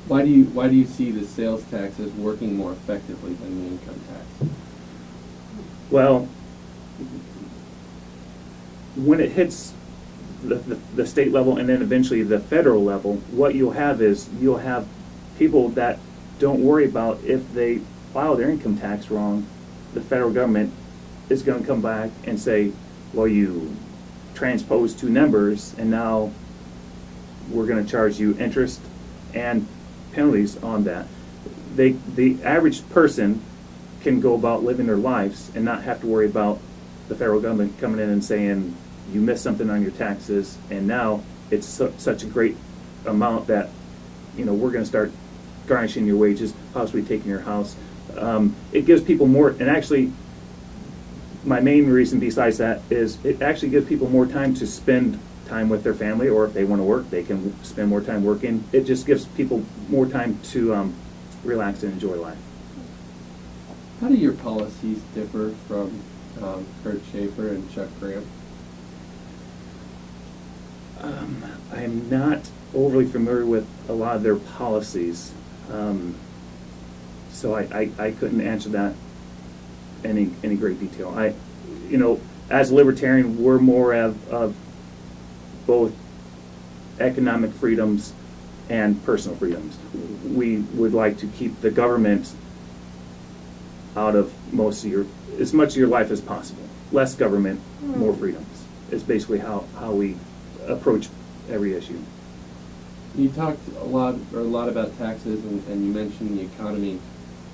Why do you see the sales tax as working more effectively than the income tax? Well, when it hits the state level and then eventually the federal level, what you'll have is you'll have people that don't worry about if they file their income tax wrong. The federal government is going to come back and say, well, you transposed two numbers and now we're going to charge you interest and penalties on that. The average person can go about living their lives and not have to worry about the federal government coming in and saying you missed something on your taxes and now it's such a great amount that we're going to start garnishing your wages, possibly taking your house. It gives people more, and actually my main reason besides that is it actually gives people more time to spend time with their family, or if they want to work, they can spend more time working. It just gives people more time to relax and enjoy life. How do your policies differ from Kurt Schaefer and Chuck Graham? I'm not overly familiar with a lot of their policies, so I couldn't answer that in any great detail. As a libertarian, we're more of both economic freedoms and personal freedoms. We would like to keep the government out of as much of your life as possible. Less government, more freedoms is basically how we approach every issue. You talked a lot about taxes, and you mentioned the economy.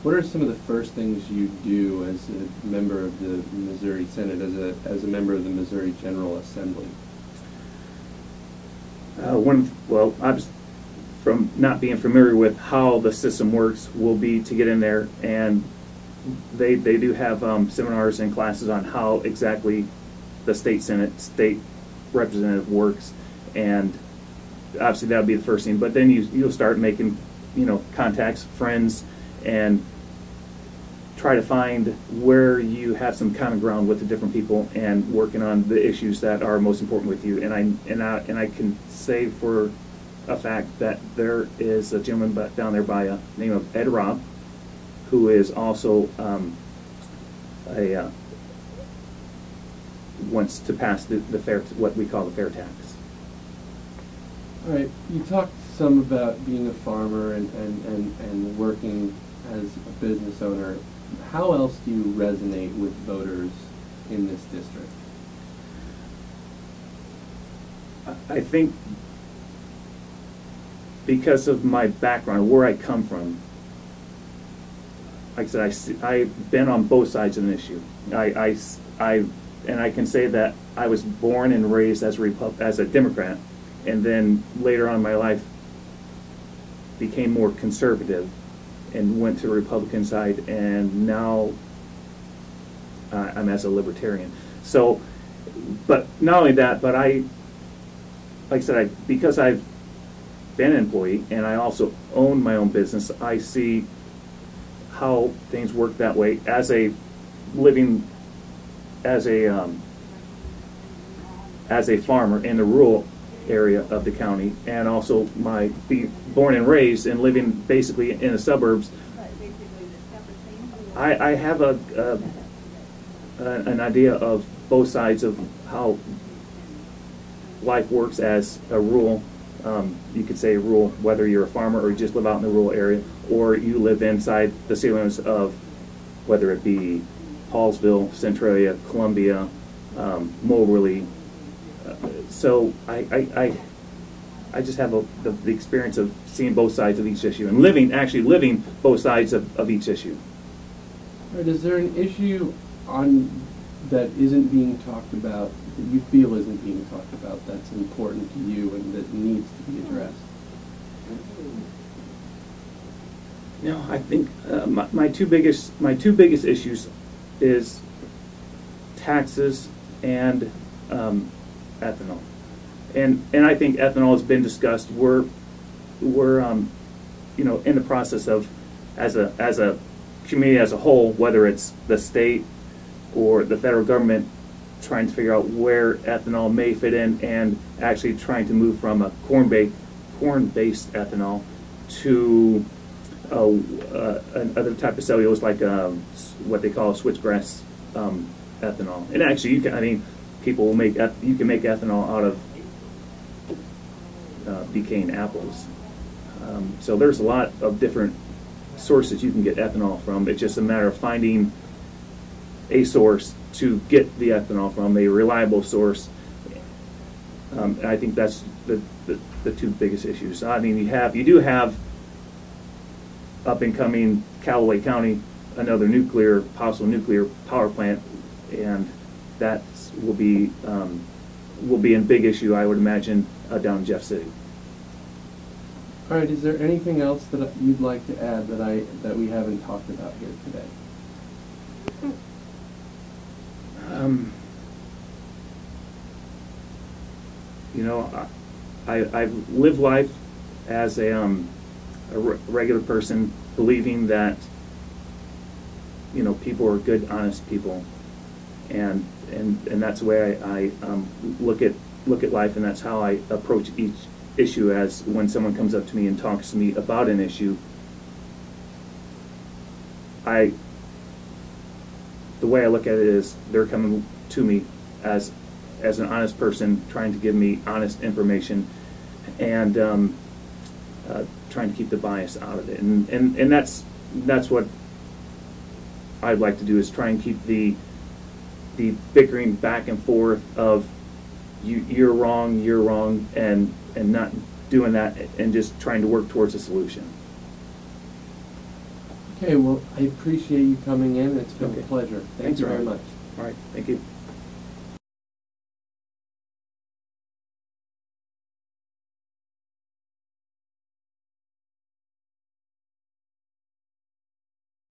What are some of the first things you do as a member of the Missouri Senate, as a member of the Missouri General Assembly? From not being familiar with how the system works, will be to get in there, and they do have seminars and classes on how exactly the state Senate, state representative works, and obviously that would be the first thing. But then you'll start making contacts, friends, and try to find where you have some common ground with the different people and working on the issues that are most important with you. And I can say for a fact that there is a gentleman down there by the name of Ed Robb, who is also wants to pass the fair, what we call the fair tax. All right, you talked some about being a farmer and working as a business owner. How else do you resonate with voters in this district? I think because of my background, where I come from, like I said, I've been on both sides of an issue. And I can say that I was born and raised as a Democrat, and then later on in my life became more conservative and went to the Republican side, and now I'm as a libertarian. So, but not only that, but like I said, because I've been an employee and I also own my own business, I see how things work that way as a farmer in the rural area of the county, and also being born and raised and living basically in the suburbs. I have an idea of both sides of how life works as a rural, you could say rural, whether you're a farmer or you just live out in the rural area, or you live inside the city limits of, whether it be Hallsville, Centralia, Columbia, Moberly. So I just have the experience of seeing both sides of each issue and actually living both sides of each issue. All right, is there an issue that isn't being talked about, that you feel isn't being talked about, that's important to you and that needs to be addressed? I think my two biggest issues is taxes and ethanol, and I think ethanol has been discussed. We're in the process of, as a community as a whole, whether it's the state or the federal government, trying to figure out where ethanol may fit in, and actually trying to move from a corn-based ethanol to another type of cellulose, like what they call switchgrass ethanol. And actually, you can. I mean, people will make. You can make ethanol out of decaying apples. So there's a lot of different sources you can get ethanol from. It's just a matter of finding a source to get the ethanol from, a reliable source. And I think that's the two biggest issues. I mean, you do have up and coming Callaway County, another possible nuclear power plant, and that will be a big issue, I would imagine, down in Jeff City. All right, is there anything else that you'd like to add that we haven't talked about here today? You know, I've lived life as a regular person, believing that, you know, people are good, honest people, and that's the way I look at life, and that's how I approach each issue. As when someone comes up to me and talks to me about an issue, the way I look at it is they're coming to me as an honest person, trying to give me honest information, and trying to keep the bias out of it. And that's what I'd like to do, is try and keep the bickering back and forth of you're wrong, and not doing that, and just trying to work towards a solution. Okay, well, I appreciate you coming in. It's been Okay. a pleasure. Thanks Thank you very Robby. much. All right, thank you.